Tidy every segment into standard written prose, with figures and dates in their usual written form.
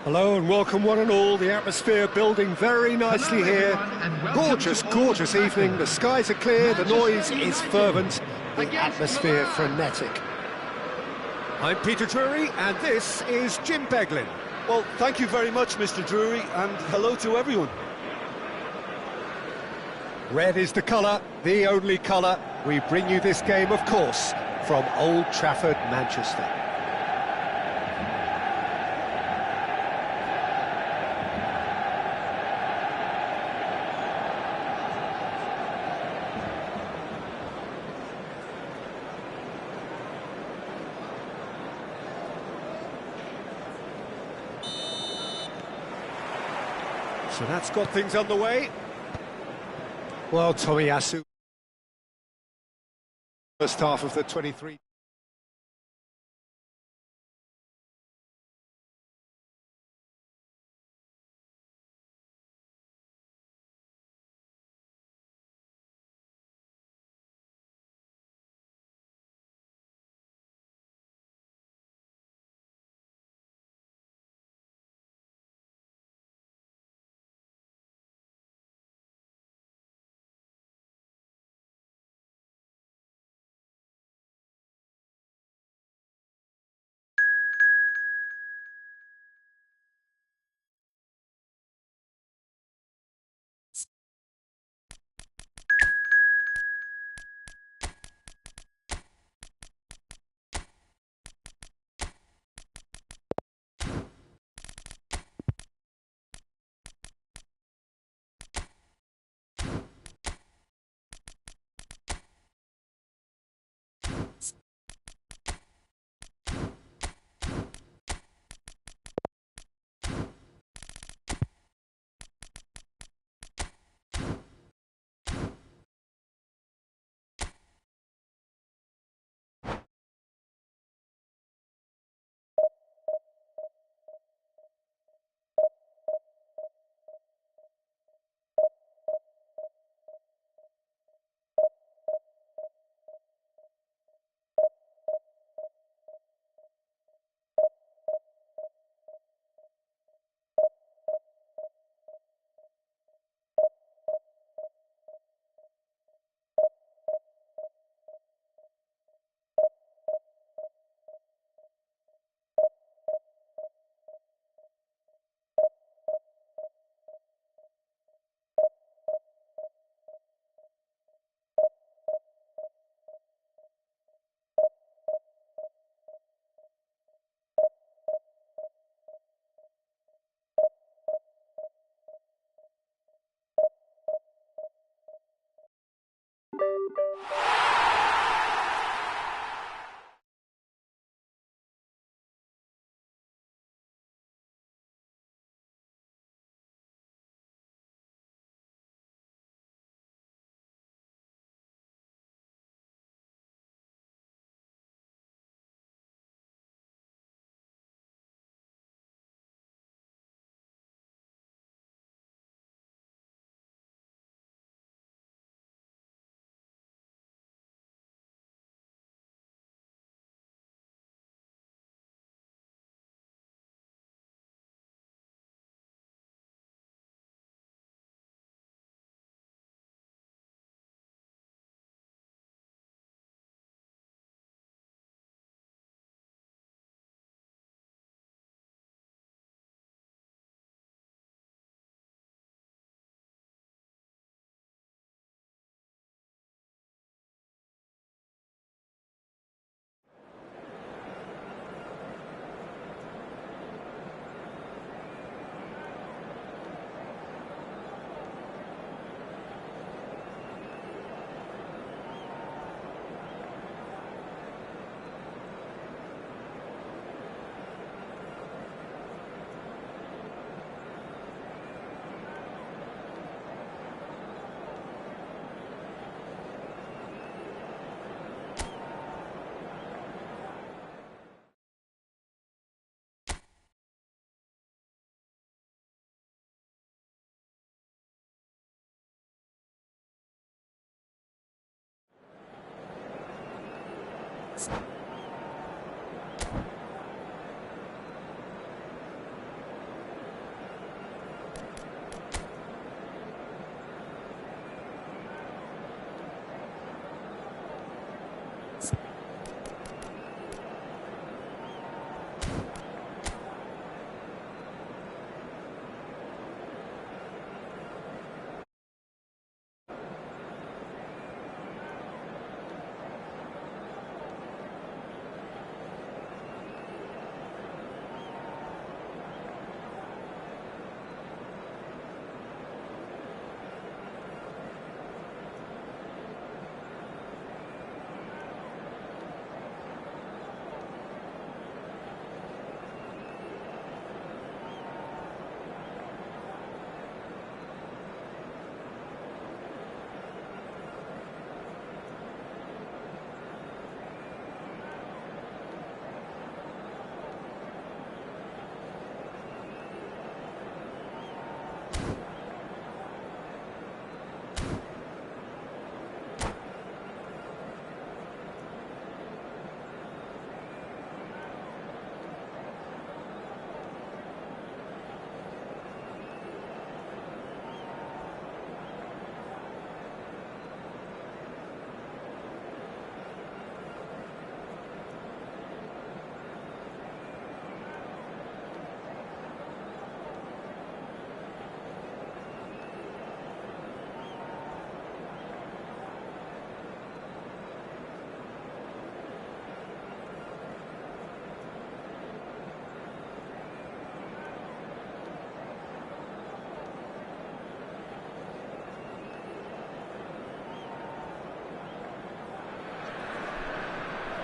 Hello and welcome one and all. The atmosphere building very nicely here. Gorgeous, gorgeous evening. The skies are clear, the noise is fervent, the atmosphere frenetic. I'm Peter Drury and this is Jim Beglin. Well, thank you very much, Mr. Drury, and hello to everyone. Red is the colour, the only colour. We bring you this game, of course, from Old Trafford, Manchester. So that's got things underway. Well, Tomiyasu, first half of the 23.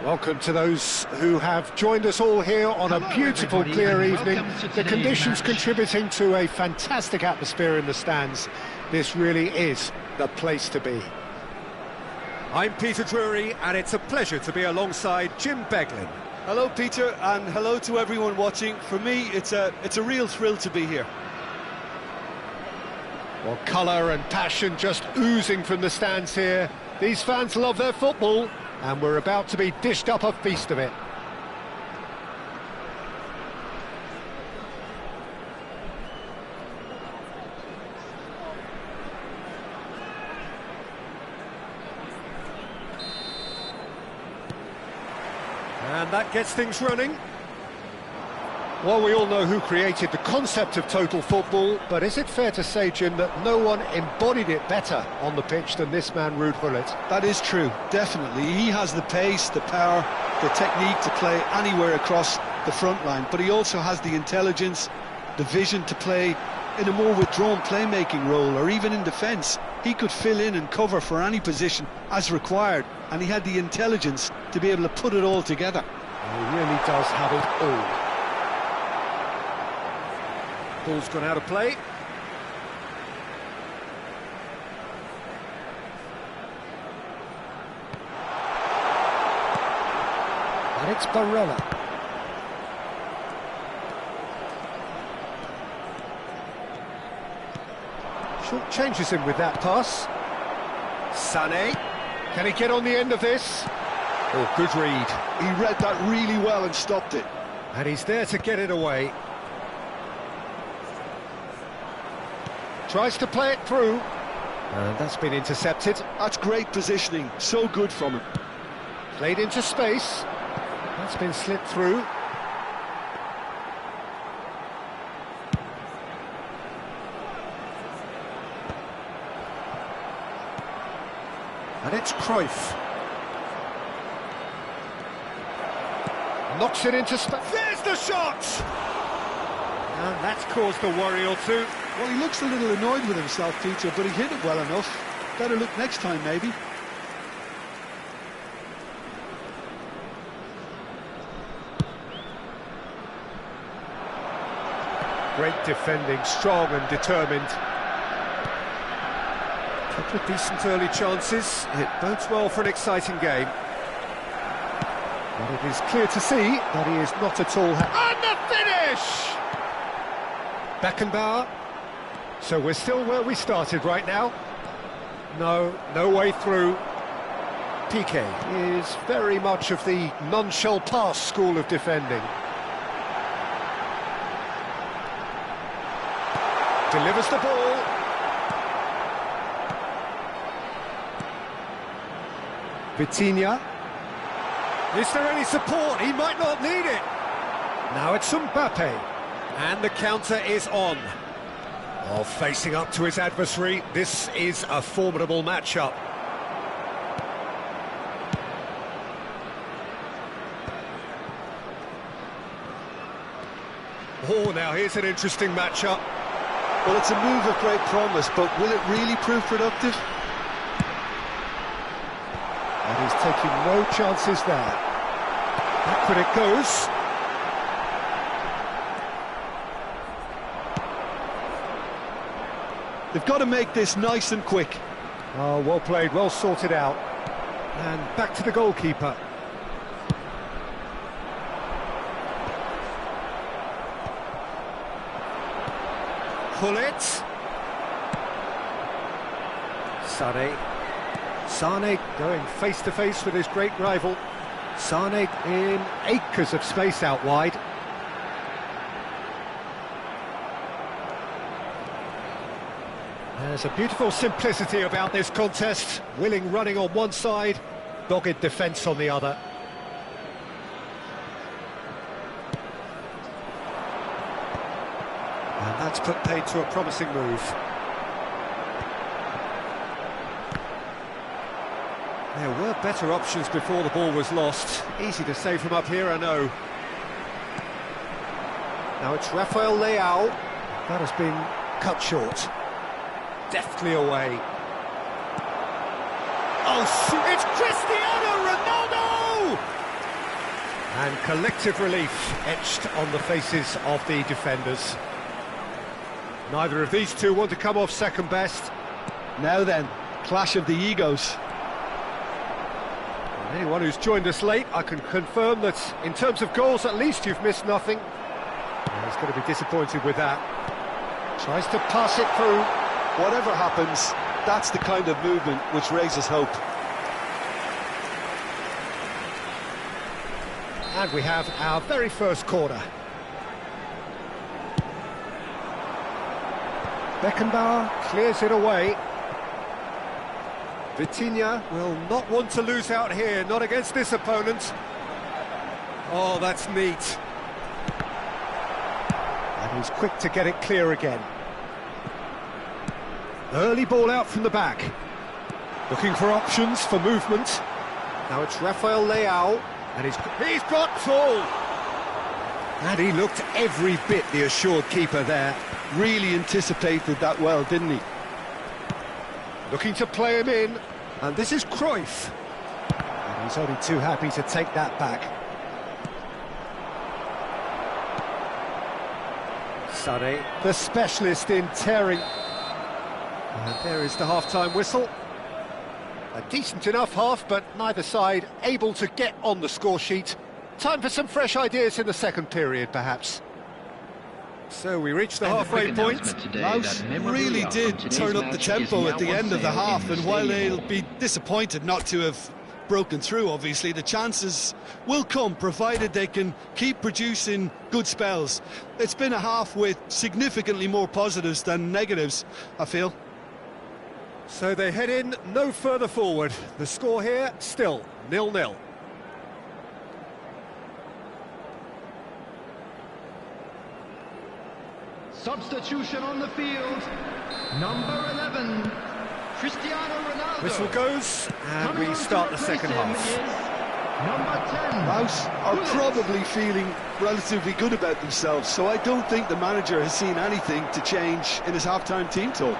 Welcome to those who have joined us all here on a beautiful, clear evening. The conditions contributing to a fantastic atmosphere in the stands. This really is the place to be. I'm Peter Drury, and it's a pleasure to be alongside Jim Beglin. Hello, Peter, and hello to everyone watching. For me, it's a real thrill to be here. Well, colour and passion just oozing from the stands here. These fans love their football, and we're about to be dished up a feast of it. And that gets things running. Well, we all know who created the concept of total football, but is it fair to say, Jim, that no one embodied it better on the pitch than this man, Ruud Gullit? That is true, definitely. He has the pace, the power, the technique to play anywhere across the front line, but he also has the intelligence, the vision to play in a more withdrawn playmaking role, or even in defence. He could fill in and cover for any position as required, and he had the intelligence to be able to put it all together. He really does have it all. Ball's gone out of play. And it's Barella. Short changes him with that pass. Sané. Can he get on the end of this? Oh, good read. He read that really well and stopped it. And he's there to get it away. Tries to play it through. And that's been intercepted. That's great positioning, so good from him. Played into space. That's been slipped through. And it's Cruyff. Knocks it into space. There's the shot! And that's caused a worry or two. Well, he looks a little annoyed with himself, Peter, but he hit it well enough. Better look next time, maybe. Great defending, strong and determined. Couple of decent early chances. It bodes well for an exciting game. But it is clear to see that he is not at all And the finish! Beckenbauer. So we're still where we started right now. No way through. Piqué is very much of the none-shall-pass school of defending. Delivers the ball. Vitinha. Is there any support? He might not need it. Now it's Mbappe. And the counter is on. Oh, facing up to his adversary, this is a formidable matchup. Oh, now here's an interesting matchup. Well, it's a move of great promise, but will it really prove productive? And he's taking no chances there. Back it goes. They've got to make this nice and quick. Oh, well played, well sorted out. And back to the goalkeeper. Gullit. Sané going face-to-face with his great rival. Sané in acres of space out wide. There's a beautiful simplicity about this contest. Willing running on one side, dogged defence on the other. And that's put paid to a promising move. There were better options before the ball was lost. Easy to say from up here, I know. Now it's Rafael Leao. That has been cut short. Deftly away. Oh, it's Cristiano Ronaldo! And collective relief etched on the faces of the defenders. Neither of these two want to come off second best. Now then, clash of the egos. Anyone who's joined us late, I can confirm that in terms of goals, at least you've missed nothing. He's going to be disappointed with that. Tries to pass it through. Whatever happens, that's the kind of movement which raises hope. And we have our very first corner. Beckenbauer clears it away. Vitinha will not want to lose out here, not against this opponent. Oh, that's neat. And he's quick to get it clear again. Early ball out from the back. Looking for options for movement. Now it's Rafael Leao. And he's got tall. And he looked every bit the assured keeper there. Really anticipated that well, didn't he? Looking to play him in. And this is Cruyff. And he's only too happy to take that back. Sané, the specialist in tearing. And there is the half-time whistle. A decent enough half, but neither side able to get on the score sheet. Time for some fresh ideas in the second period, perhaps. So we reach the halfway point. Laos really did turn up the tempo at the end of the half, and while they'll be disappointed not to have broken through, obviously, the chances will come, provided they can keep producing good spells. It's been a half with significantly more positives than negatives, I feel. So they head in no further forward. The score here, still 0-0. Substitution on the field. Number 11, Cristiano Ronaldo. Whistle goes, and we start the second half. Number 10. Laos are probably feeling relatively good about themselves, so I don't think the manager has seen anything to change in his half-time team talk.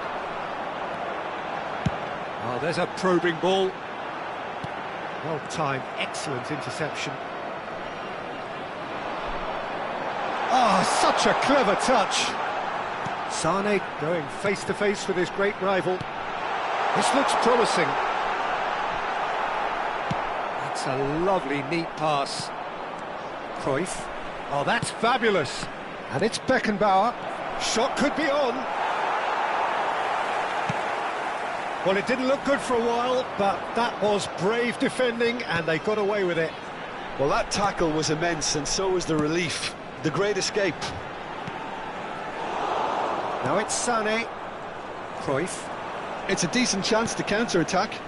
Oh, there's a probing ball. Well-timed, excellent interception. Oh, such a clever touch. Sané going face-to-face with his great rival. This looks promising. That's a lovely, neat pass. Cruyff. Oh, that's fabulous. And it's Beckenbauer. Shot could be on. Well, it didn't look good for a while, but that was brave defending, and they got away with it. Well, that tackle was immense, and so was the relief. The great escape. Now it's Sané. Cruyff. It's a decent chance to counter-attack.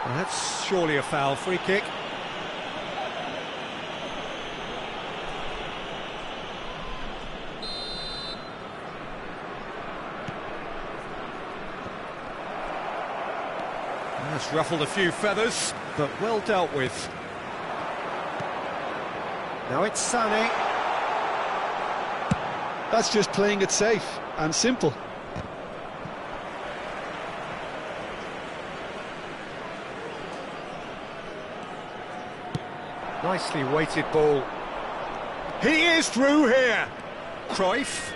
Well, that's surely a foul. Free kick. That's ruffled a few feathers, but well dealt with. Now it's Sané. That's just playing it safe and simple. Nicely weighted ball. He is through here. Cruyff.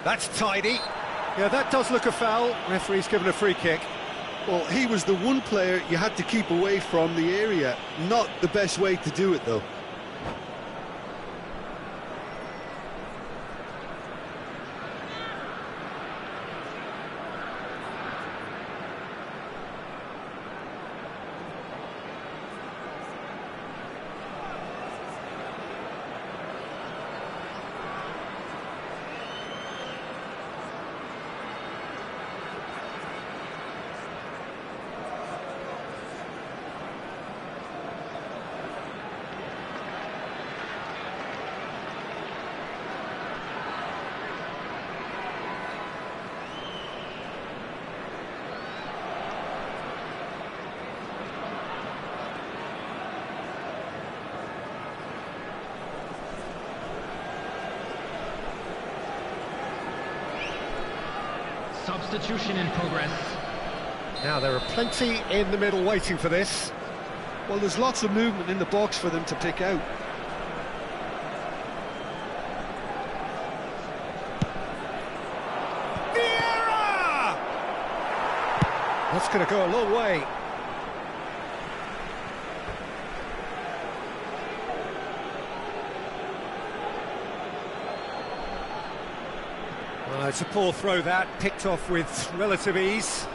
That's tidy. Yeah, that does look a foul. Referee's given a free kick. Well, he was the one player you had to keep away from the area. Not the best way to do it, though. Substitution in progress. Now there are plenty in the middle waiting for this. Well, there's lots of movement in the box for them to pick out. That's going to go a long way. Well, it's a poor throw that, picked off with relative ease.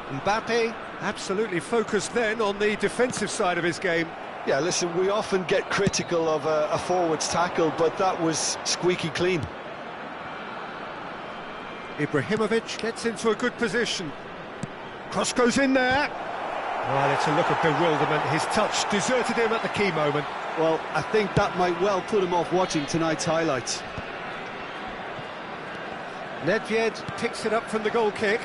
Mbappe absolutely focused then on the defensive side of his game. Yeah, listen, we often get critical of a forward's tackle, but that was squeaky clean. Ibrahimovic gets into a good position. Cross goes in there. Well, it's a look of bewilderment. His touch deserted him at the key moment. Well, I think that might well put him off watching tonight's highlights. Nedved picks it up from the goal kick.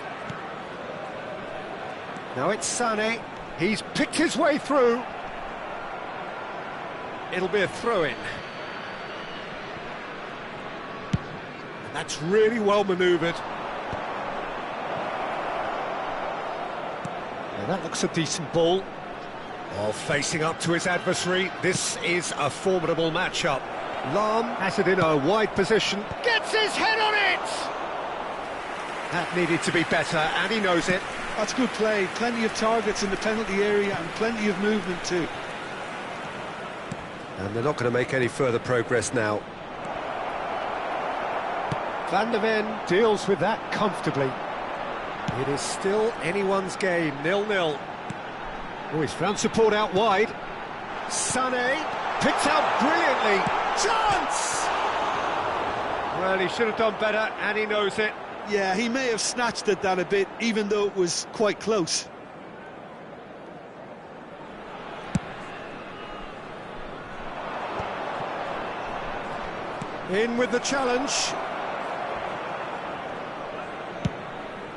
Now it's Sané. He's picked his way through. It'll be a throw-in. That's really well manoeuvred. Now that looks a decent ball. While facing up to his adversary, this is a formidable matchup. Lahm has it in a wide position. Gets his head on it! That needed to be better, and he knows it. That's good play. Plenty of targets in the penalty area and plenty of movement too. And they're not going to make any further progress now. Van der Ven deals with that comfortably. It is still anyone's game, 0-0. Oh, he's found support out wide. Sané picked out brilliantly. Chance! Well, he should have done better, and he knows it. Yeah, he may have snatched at that a bit, even though it was quite close. In with the challenge.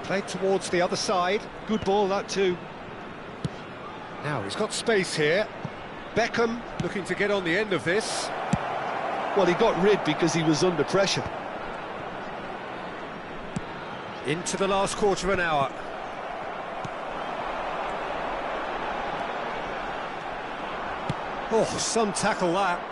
Played towards the other side. Good ball, that too. Now he's got space here. Beckham looking to get on the end of this. Well, he got rid because he was under pressure. Into the last quarter of an hour. Oh, some tackle that.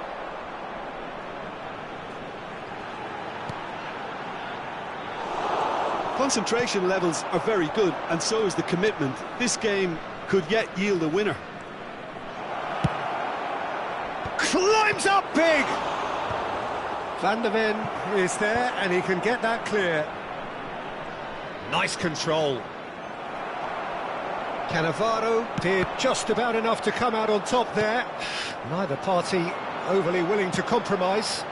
Concentration levels are very good, and so is the commitment. This game could yet yield a winner. Climbs up big! Van der Ven is there, and he can get that clear. Nice control. Cannavaro did just about enough to come out on top there. Neither party overly willing to compromise.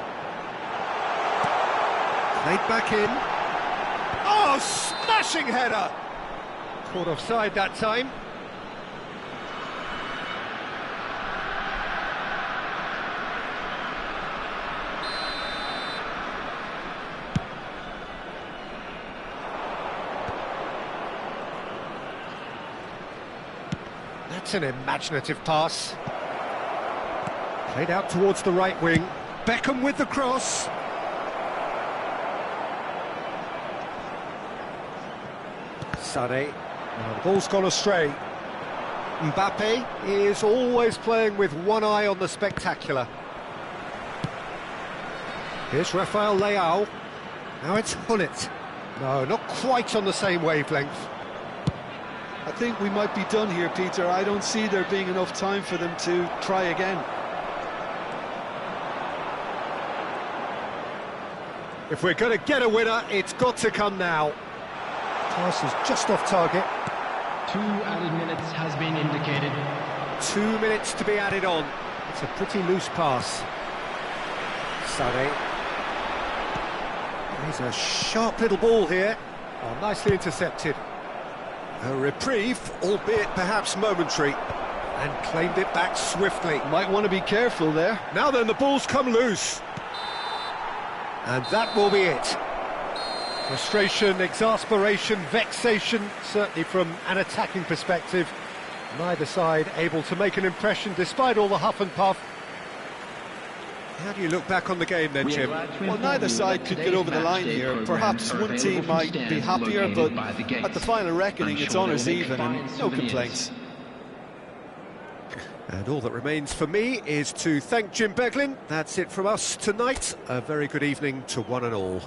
Played back in. Oh, smashing header! Caught offside that time. That's an imaginative pass. Played out towards the right wing. Beckham with the cross. Sané. Now the ball's gone astray. Mbappe is always playing with one eye on the spectacular. Here's Rafael Leao. Now it's Hullet. No, not quite on the same wavelength. I think we might be done here, Peter. I don't see there being enough time for them to try again. If we're going to get a winner, it's got to come now. Pass is just off target. 2 added minutes has been indicated. 2 minutes to be added on. It's a pretty loose pass. Sané. He's a sharp little ball here. Oh, nicely intercepted. A reprieve, albeit perhaps momentary, and claimed it back swiftly. Might want to be careful there. Now then, the ball's come loose. And that will be it. Frustration, exasperation, vexation, certainly from an attacking perspective. Neither side able to make an impression despite all the huff and puff. How do you look back on the game then, Jim? Well, neither side could get over the line here. Perhaps one team might be happier, but at the final reckoning, it's honours even and no complaints. And all that remains for me is to thank Jim Beglin. That's it from us tonight. A very good evening to one and all.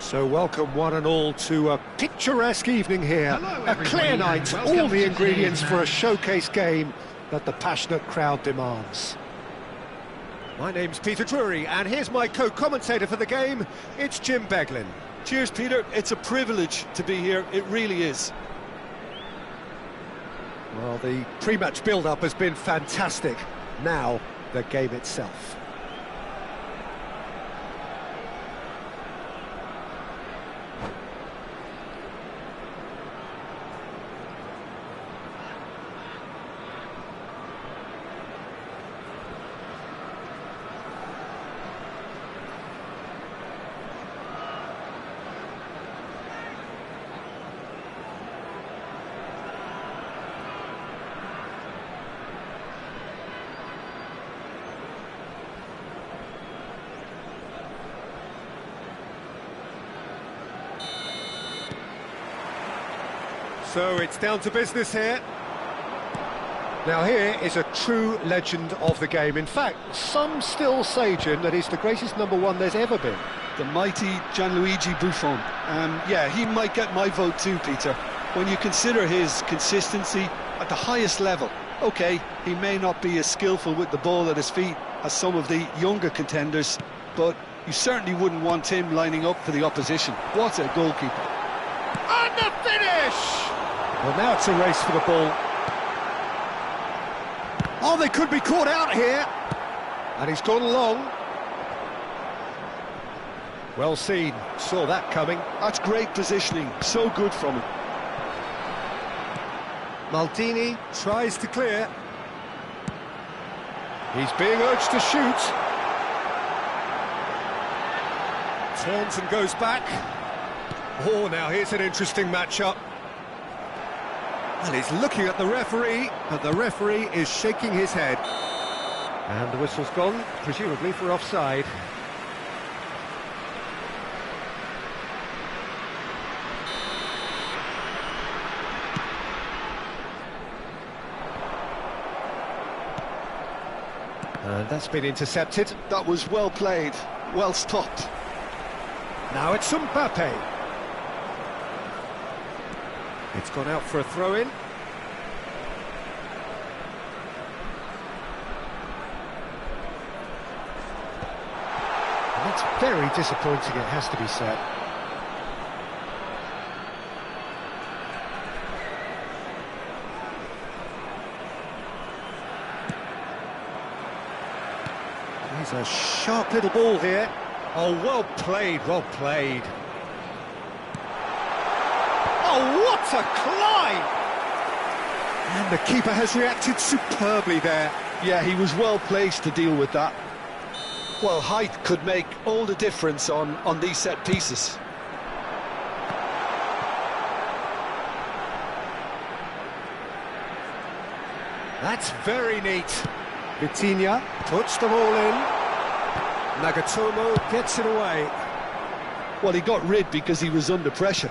So welcome one and all to a picturesque evening here. A clear night, all the ingredients for a showcase game that the passionate crowd demands. My name's Peter Drury, and here's my co-commentator for the game, it's Jim Beglin. Cheers, Peter. It's a privilege to be here. It really is. Well, the pre-match build-up has been fantastic. Now, the game itself. So it's down to business here. Now here is a true legend of the game. In fact, some still say, Jim, that he's the greatest number one there's ever been. The mighty Gianluigi Buffon. Yeah, he might get my vote too, Peter. When you consider his consistency at the highest level, OK, he may not be as skillful with the ball at his feet as some of the younger contenders, but you certainly wouldn't want him lining up for the opposition. What a goalkeeper. And the finish! Well, now it's a race for the ball. Oh, they could be caught out here. And he's gone long. Well seen, saw that coming. That's great positioning, so good from him. Maldini tries to clear. He's being urged to shoot. Turns and goes back. Oh, now here's an interesting matchup. Well, he's looking at the referee, but the referee is shaking his head. And the whistle's gone, presumably for offside. And that's been intercepted. That was well played, well stopped. Now it's Mbappe. It's gone out for a throw-in. That's very disappointing, it has to be said. There's a sharp little ball here. Oh, well played, well played. Oh, what a climb! And the keeper has reacted superbly there. Yeah, he was well placed to deal with that. Well, height could make all the difference on these set pieces. That's very neat. Vitinha puts them all in. Nagatomo gets it away. Well, he got rid because he was under pressure.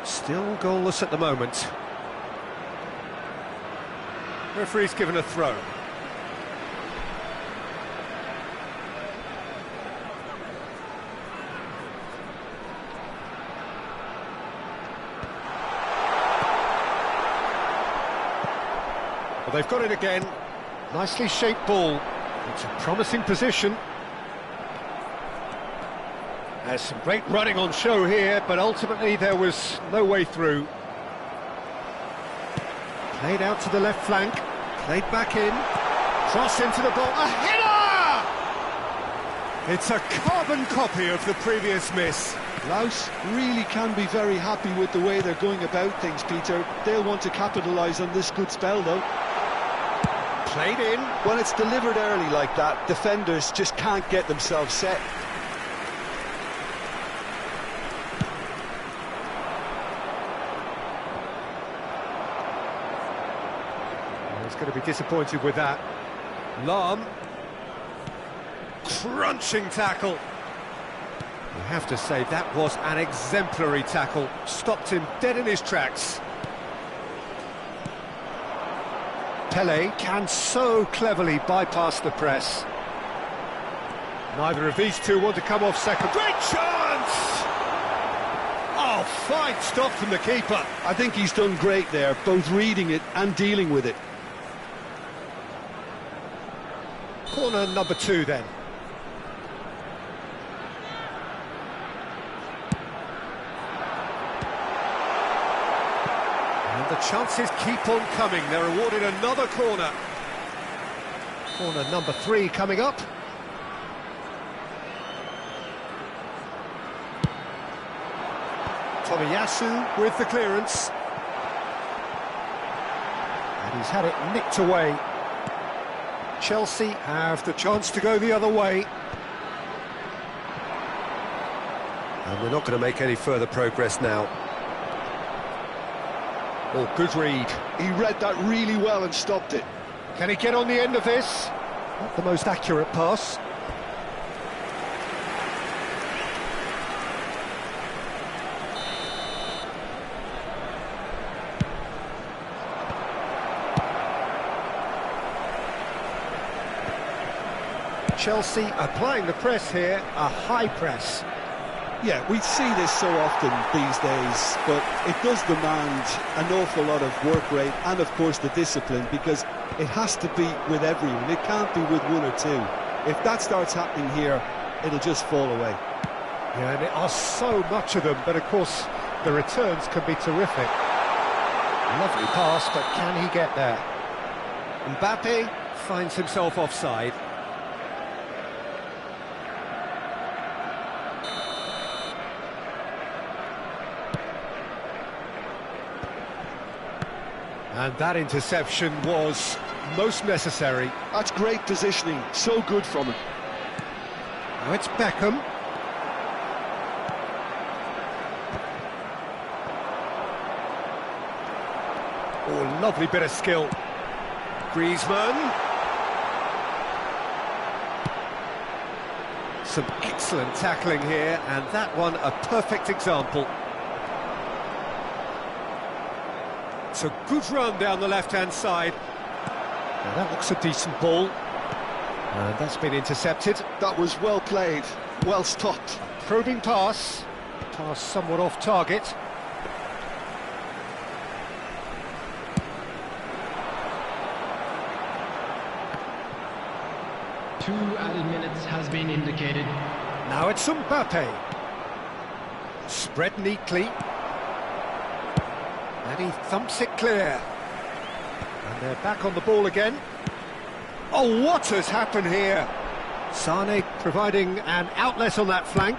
Still goalless at the moment. Referee's given a throw. Well, they've got it again. Nicely shaped ball. It's a promising position. There's some great running on show here, but ultimately there was no way through. Played out to the left flank, played back in, cross into the ball, a header! It's a carbon copy of the previous miss. Laos really can be very happy with the way they're going about things, Peter. They'll want to capitalise on this good spell, though. Played in. When it's delivered early like that, defenders just can't get themselves set. He's going to be disappointed with that. Lahm. Crunching tackle. You have to say that was an exemplary tackle. Stopped him dead in his tracks. Pele can so cleverly bypass the press. Neither of these two want to come off second. Great chance! Oh, fine stop from the keeper. I think he's done great there, both reading it and dealing with it. Corner number 2 then. And the chances keep on coming. They're awarded another corner. Corner number 3 coming up. Tomiyasu with the clearance. And he's had it nicked away. Chelsea have the chance to go the other way. And we're not going to make any further progress now. Oh, good read. He read that really well and stopped it. Can he get on the end of this? Not the most accurate pass. Chelsea applying the press here, a high press. Yeah, we see this so often these days, but it does demand an awful lot of work rate and, of course, the discipline, because it has to be with everyone. It can't be with one or two. If that starts happening here, it'll just fall away. Yeah, and there are so much of them, but of course the returns can be terrific. Lovely pass, but can he get there? Mbappe finds himself offside. And that interception was most necessary. That's great positioning, so good from him. Now it's Beckham. Oh, lovely bit of skill. Griezmann. Some excellent tackling here, and that one a perfect example. It's a good run down the left-hand side. Now that looks a decent ball. And that's been intercepted. That was well played, well stopped. Probing pass. Pass somewhat off target. Two added minutes has been indicated. Now it's Mbappe. Spread neatly. And he thumps it clear. And they're back on the ball again. Oh, what has happened here? Sane providing an outlet on that flank.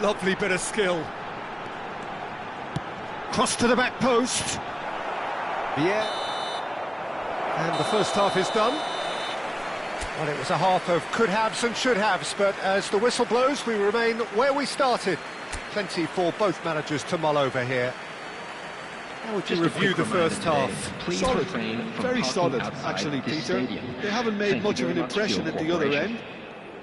Lovely bit of skill. Cross to the back post. Yeah. And the first half is done. Well, it was a half of could-haves and should-haves, but as the whistle blows, we remain where we started. Plenty for both managers to mull over here. How would you review the first half? Solid, very solid, actually, Peter. They haven't made much of an impression at the other end,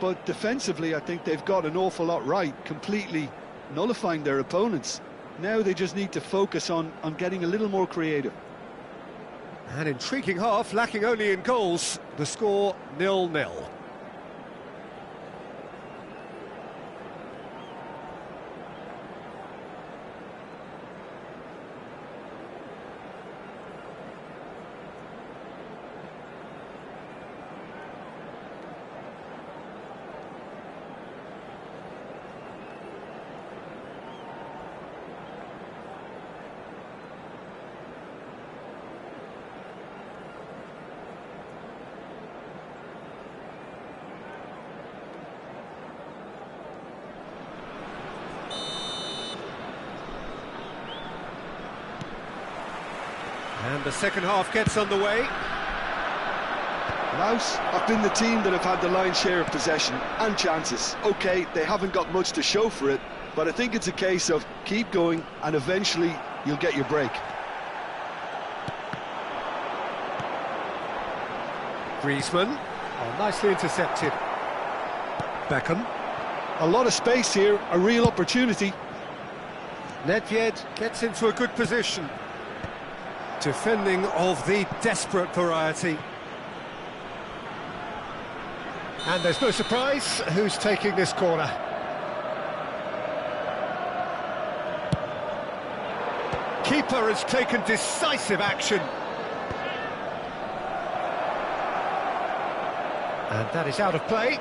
but defensively, I think they've got an awful lot right, completely nullifying their opponents. Now they just need to focus on getting a little more creative. An intriguing half, lacking only in goals. The score 0-0. And the second half gets underway. Laos have been the team that have had the lion's share of possession and chances. OK, they haven't got much to show for it, but I think it's a case of keep going and eventually you'll get your break. Griezmann. Oh, nicely intercepted. Beckham. A lot of space here, a real opportunity. Nedved gets into a good position. Defending of the desperate variety. And there's no surprise who's taking this corner. Keeper has taken decisive action. And that is out of play.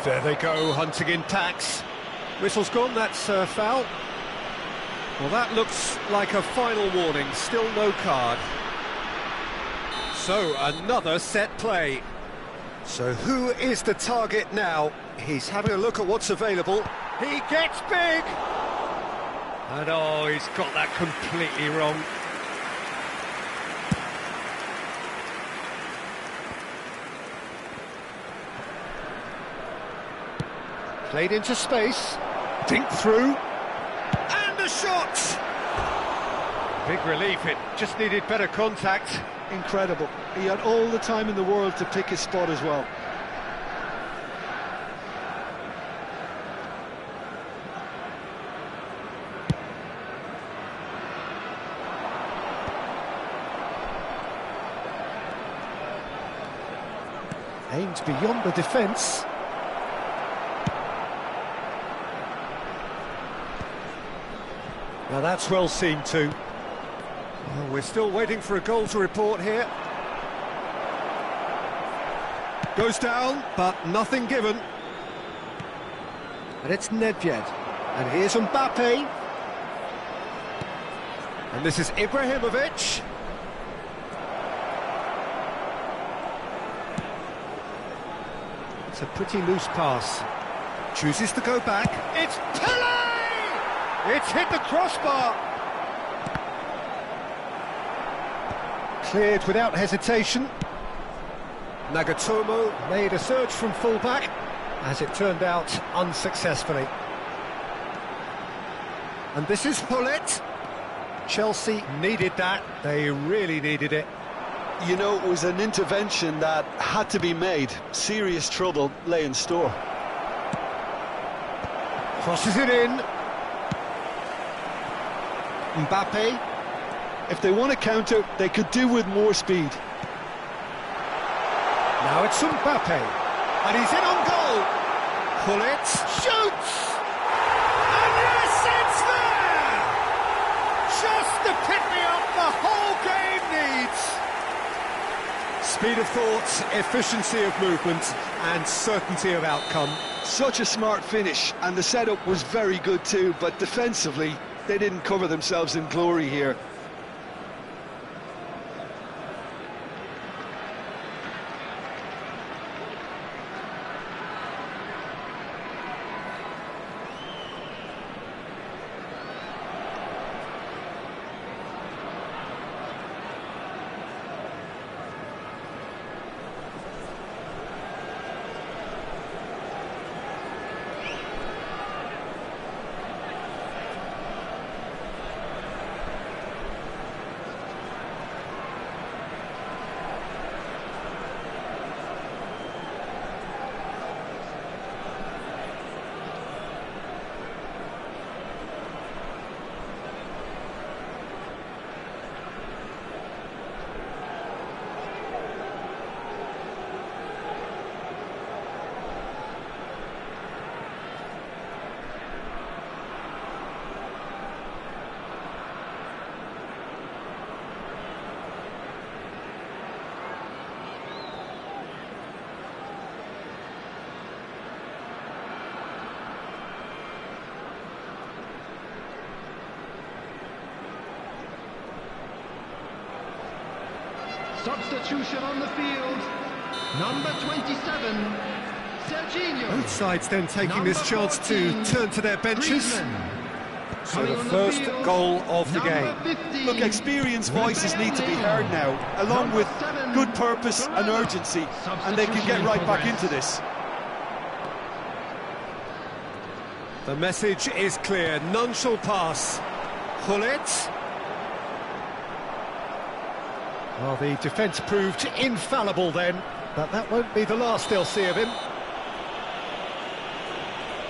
There they go, hunting in tacks. Whistle's gone, that's a foul. Well, that looks like a final warning, still no card. So, another set play. So who is the target now? He's having a look at what's available. He gets big! And oh, he's got that completely wrong. Played into space, dink through, and a shot! Big relief, it just needed better contact. Incredible. He had all the time in the world to pick his spot as well. Aims beyond the defence. Now that's well seen too. Well, we're still waiting for a goal to report here. Goes down, but nothing given. And it's Nedved. And here's Mbappe. And this is Ibrahimovic. It's a pretty loose pass. Chooses to go back. It's Pele! It's hit the crossbar. Cleared without hesitation. Nagatomo made a surge from full-back, as it turned out unsuccessfully. And this is Hullet. Chelsea needed that, they really needed it. You know, it was an intervention that had to be made. Serious trouble lay in store. Crosses it in. Mbappe. If they want to counter, they could do with more speed. Now it's Mbappe. And he's in on goal. Hullet shoots! And yes, it's there! Just the pick-me-up the whole game needs. Speed of thought, efficiency of movement, and certainty of outcome. Such a smart finish, and the setup was very good too, but defensively, they didn't cover themselves in glory here. Substitution on the field. Number 27, Serginho. Both sides then taking this chance to turn to their benches. So the first goal of the game. Look, experienced voices need to be heard now, along with good purpose and urgency, and they can get right back into this. The message is clear, none shall pass. Hullet. Well, the defence proved infallible then, but that won't be the last they'll see of him.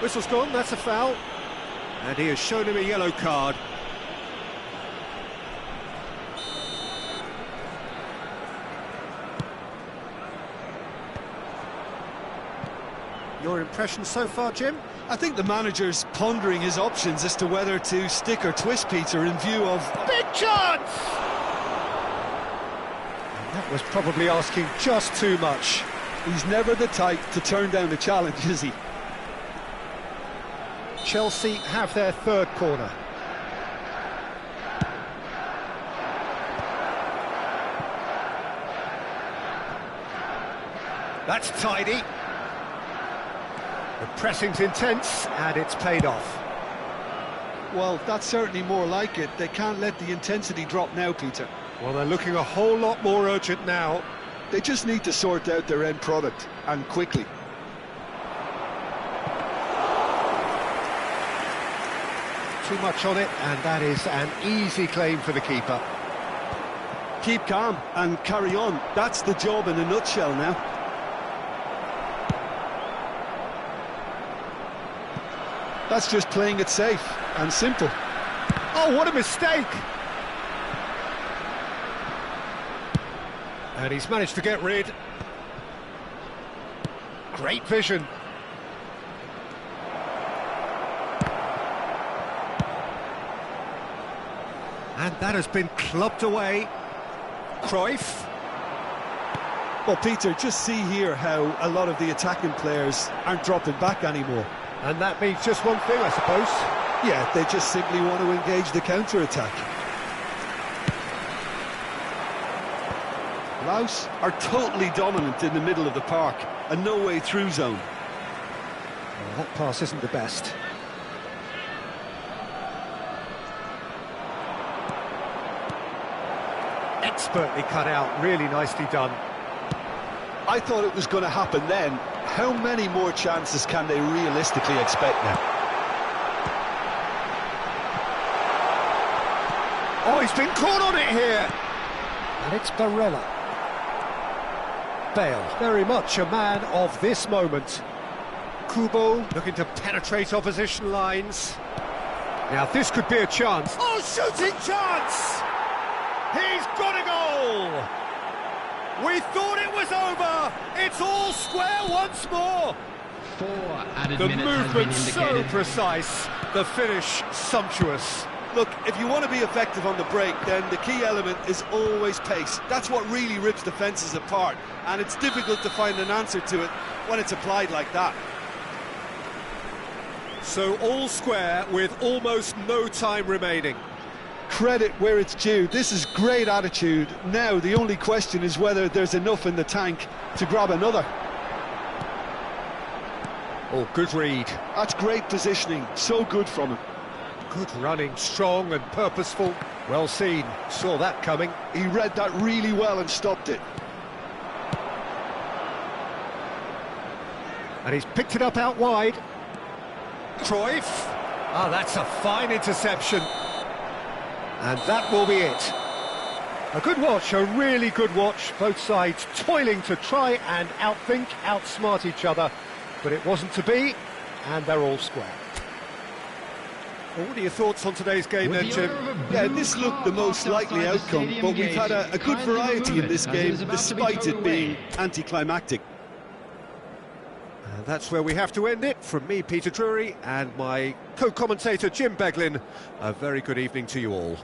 Whistle's gone, that's a foul. And he has shown him a yellow card. Your impression so far, Jim? I think the manager's pondering his options as to whether to stick or twist, Peter, in view of... Big chance! That was probably asking just too much. He's never the type to turn down a challenge, is he? Chelsea have their third corner. That's tidy. The pressing's intense, and it's paid off. Well, that's certainly more like it. They can't let the intensity drop now, Peter. Well, they're looking a whole lot more urgent now. They just need to sort out their end product, and quickly. Too much on it, and that is an easy claim for the keeper. Keep calm and carry on. That's the job in a nutshell now. That's just playing it safe and simple. Oh, what a mistake! And he's managed to get rid. Great vision. And that has been clubbed away. Cruyff. Well, Peter, just see here how a lot of the attacking players aren't dropping back anymore. And that means just one thing, I suppose. Yeah, they just simply want to engage the counter-attack. Laos are totally dominant in the middle of the park, a no-way through zone. Well, that pass isn't the best. Expertly cut out, really nicely done. I thought it was going to happen then. How many more chances can they realistically expect now? Oh, he's been caught on it here! And it's Barella. Bale, very much a man of this moment. Kubo looking to penetrate opposition lines. Now this could be a chance. Oh, shooting chance! He's got a goal! We thought it was over! It's all square once more! 4 added The minutes has been movement so indicated. precise, the finish sumptuous. Look, if you want to be effective on the break, then the key element is always pace. That's what really rips defences apart, and it's difficult to find an answer to it when it's applied like that. So all square with almost no time remaining. Credit where it's due. This is great attitude. Now the only question is whether there's enough in the tank to grab another. Oh, good read. That's great positioning. So good from him. Good running, strong and purposeful. Well seen, saw that coming. He read that really well and stopped it. And he's picked it up out wide. Cruyff. Ah, that's a fine interception. And that will be it. A good watch, a really good watch. Both sides toiling to try and outthink, outsmart each other. But it wasn't to be, and they're all square. Well, what are your thoughts on today's game then, Jim? Yeah, this looked the most likely outcome, but we've had a good variety in this game, despite it being anticlimactic. And that's where we have to end it. From me, Peter Drury, and my co-commentator, Jim Beglin. A very good evening to you all.